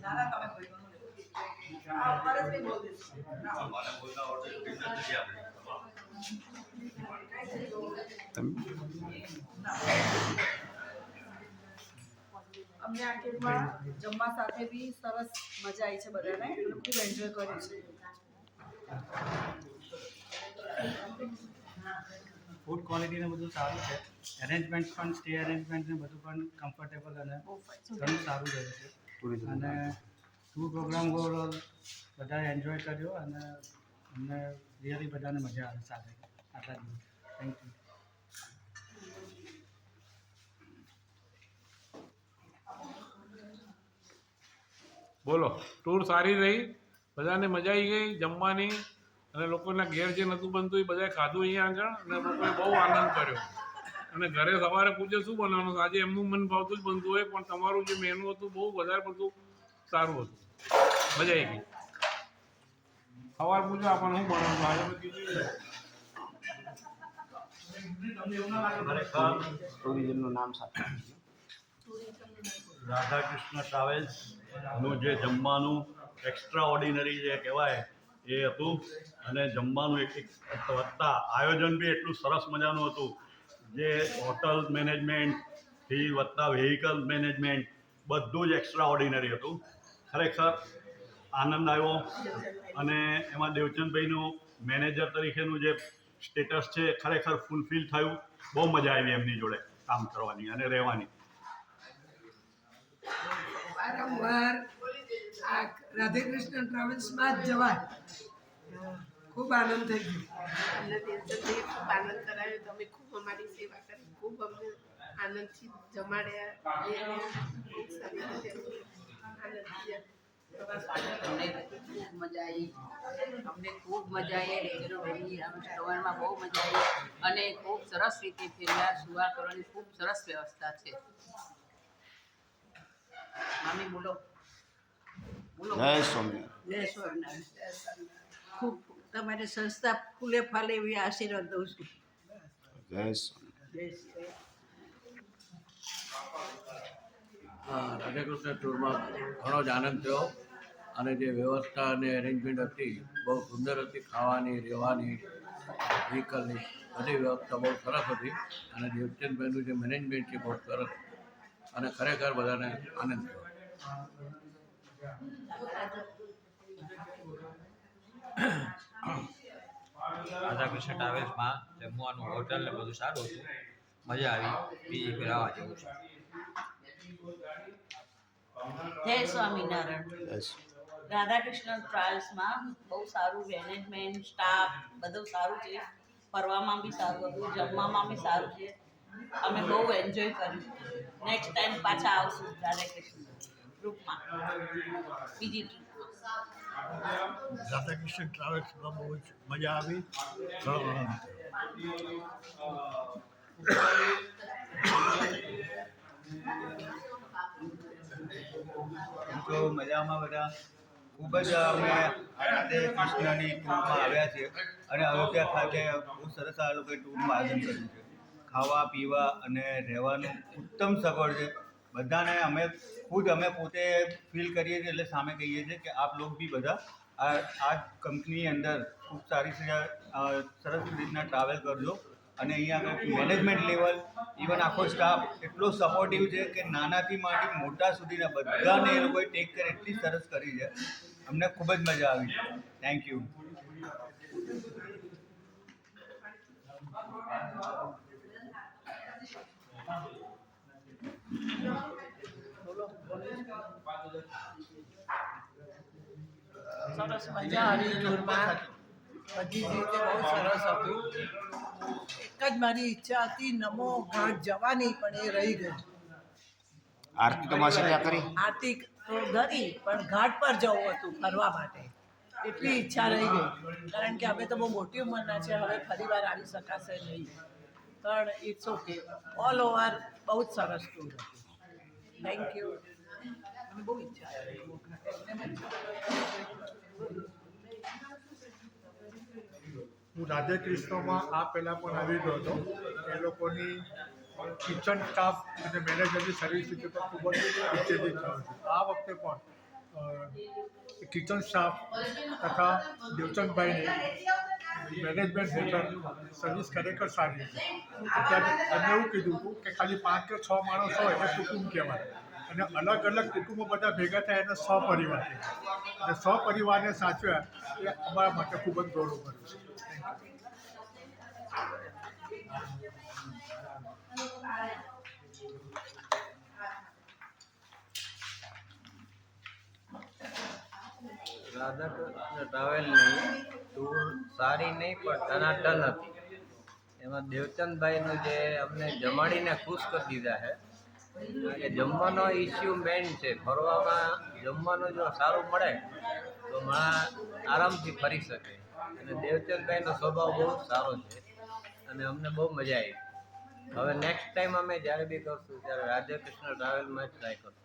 અમને આ કેકમાં જમવા સાથે બી સરસ મજા આવી છે બધાને, ખૂબ એન્જોય કર્યું છે. ફૂડ ક્વોલિટી ને બધું સારું છે, એરેન્જમેન્ટ પણ સ્ટે એરેન્જમેન્ટ ને બધું પણ કમ્ફર્ટેબલ અને ઘણું સારું રહ્યું છે. અને ટૂર પ્રોગ્રામ ઓવરઓલ બધાએ એન્જોય કર્યો અને અમને રિયલી બધાને મજા આવે સાથે આટલા દિવસ. Thank you. બોલો, ટૂર સારી રહી, બધાને મજા આવી ગઈ જમવાની, અને લોકોના ઘેર જે નહોતું બનતું એ બધાએ ખાધું અહીંયા આગળ, અને લોકોએ બહુ આનંદ કર્યો. અને ઘરે સવારે પૂછે શું બનાવવાનું, આજે એમનું મન ભાવતું જ બનતું હોય, પણ તમારું જે મેનુ હતું બહુ વધારે પડતું સારું હતું, મજા આવી ગઈ. સવાર પૂછો આપણને શું બનાવવાનું, આજે મેં કીધું ટુરિઝમનું નામ સાથે રાધાકૃષ્ણ ટ્રાવેલ્સનું જે જમવાનું એક્સ્ટ્રા ઓર્ડિનરી જે કહેવાય એ હતું, અને જમવાનું એક વત્તા આયોજન બી એટલું સરસ મજાનું હતું, જે હોટલ મેનેજમેન્ટથી વત્તા વ્હીકલ મેનેજમેન્ટ બધું જ એક્સ્ટ્રા ઓર્ડિનરી હતું. ખરેખર આનંદ આવ્યો, અને એમાં દેવચંદભાઈનું મેનેજર તરીકેનું જે સ્ટેટસ છે ખરેખર ફૂલફિલ થયું. બહુ મજા આવી એમની જોડે કામ કરવાની અને રહેવાની. વારંવાર આ રાધેકૃષ્ણ ટ્રાવેલ્સમાં જ જવાય. ખૂબ આનંદ થઈ ગયો. અમને દેવચંદભાઈએ ખૂબ આનંદ કરાવ્યો. તમે ખૂબ અમારી સેવા કરી, ખૂબ અમને આનંદથી જમાડ્યા. ખૂબ સારી રીતે આનંદ થયા. અમને ખૂબ મજા આવી, અમને ખૂબ મજા આવી. રેસ્ટોરન્ટની રેસ્ટોરન્ટમાં બહુ મજા આવી, અને ખૂબ સરસ રીતે ફેર્યા. સુવા કરવાની ખૂબ સરસ વ્યવસ્થા છે. મામી બોલો. જય સ્વામિનારાયણ. જય સ્વામિનારાયણ. ખૂબ તમારી સંસ્થા ફૂલે ફાલે એવી આશીર્વાદ દઉં છું. જય સ્વામિનારાયણ. રાધાકૃષ્ણ ટૂરમાં ઘણો જ આનંદ થયો, અને જે વ્યવસ્થા અને અરેન્જમેન્ટ હતી બહુ સુંદર હતી. ખાવાની, રહેવાની, વ્હીકલની બધી વ્યવસ્થા બહુ સરસ હતી, અને દેવચંદભાઈનું જે મેનેજમેન્ટ છે બહુ સરસ, અને ખરેખર બધાને આનંદ થયો. રાધાકૃષ્ણ ટ્રાવેલ્સમાં જમવાનું, હોટલ ને બધું સારું હતું, મજા આવી. બીજી ફેર આવવા જેવું છે. જય સ્વામિનારાયણ. રાધાકૃષ્ણ ટ્રાવેલ્સમાં બહુ સારું મેનેજમેન્ટ, સ્ટાફ બધું સારું છે. ફરવામાં બી સારું હતું, જમવામાં બી સારું છે. અમે બહુ એન્જોય કર્યું. નેક્સ્ટ ટાઈમ પાછા આવશું રાધાકૃષ્ણ ગ્રુપમાં, બીજી ટ્રીપમાં. રાધાકૃષ્ણ ટ્રાવેલ્સમાં બહુ જ મજા આવી, ઘણો આનંદ તો મજામાં બધા. ખૂબ જ અમે રાધે કૃષ્ણની ટૂરમાં આવ્યા છીએ, અને અયોધ્યા ખાતે બહુ સરસ આ લોકોએ ટૂરનું આયોજન કર્યું છે. ખાવા પીવા અને રહેવાનું ઉત્તમ સગવડ છે બધાને. અમે પોતે ફીલ કરીએ છીએ, એટલે સામે કહીએ છીએ કે આપ લોકો બી બધા આ કંપનીની અંદર ખૂબ સારી સરસ રીતના ટ્રાવેલ કરજો. અને અહીંયા આગળ મેનેજમેન્ટ લેવલ, ઇવન આખો સ્ટાફ એટલો સપોર્ટિવ છે કે નાનાથી માંડી મોટા સુધીના બધાને એ લોકોએ ટેક કેર એટલી સરસ કરી છે. અમને ખૂબ જ મજા આવી. Thank you. સરસ મજા આવી ટૂરમાં. બધી જ રીતે બહુ સરસ હતું. એક જ મારી ઈચ્છા હતી નમો ઘાટ જવાની, પણ એ રહી ગઈ. આરતી તો માસી કરી? આરતી તો કરી, પણ ઘાટ પર જવું હતું ફરવા માટે. એટલી ઈચ્છા રહી ગઈ, કારણ કે અમે તો બહુ મોટી ઉંમરના છે, હવે ફરી વાર આવી શકાશે નહીં. પણ ઇટ્સ ઓકે. ઓલ ઓવર બહુ જ સરસ ટૂર હતું. Thank you. મને બહુ ઈચ્છા હતી. હું રાધેકૃષ્ણમાં આ પહેલાં પણ આવી ગયો હતો. એ લોકોની કિચન સ્ટાફ અને મેનેજરની સર્વિસ વિશે તો ખૂબ જ ઉત્તેજિત થયો છું. આ વખતે પણ કિચન સ્ટાફ તથા દેવચંદભાઈને મેનેજમેન્ટ હેઠળ સર્વિસ ખરેખર સારી હતી. અત્યારે એમને એવું કીધું હતું કે ખાલી 5 કે 6 માણસ હોય એટલે કુટુંબ કહેવાય અને અલગ અલગ કુટુંબો બધા ભેગા થાય એને સહપરિવાર કહેવાય અને સહપરિવારને સાચવ્યા એ અમારા માટે ખૂબ જ ગૌરવ કર્યું છે. રાધાકૃષ્ણ ટ્રાવેલની ટૂર સારી નહીં પણ ટનાટન હતી. એમાં દેવચંદભાઈનું જે અમને જમાડીને ખુશ કરી દીધા છે, કારણ કે જમવાનો ઇસ્યુ મેઇન છે. ફરવામાં જમવાનું જો સારું મળે તો માણસ આરામથી ફરી શકે અને દેવચંદભાઈનો સ્વભાવ બહુ સારો છે અને અમને બહુ મજા આવી. હવે નેક્સ્ટ ટાઈમ અમે જ્યારે બી કરશું ત્યારે રાધાકૃષ્ણ ટ્રાવેલમાં જ ટ્રાય કરશું.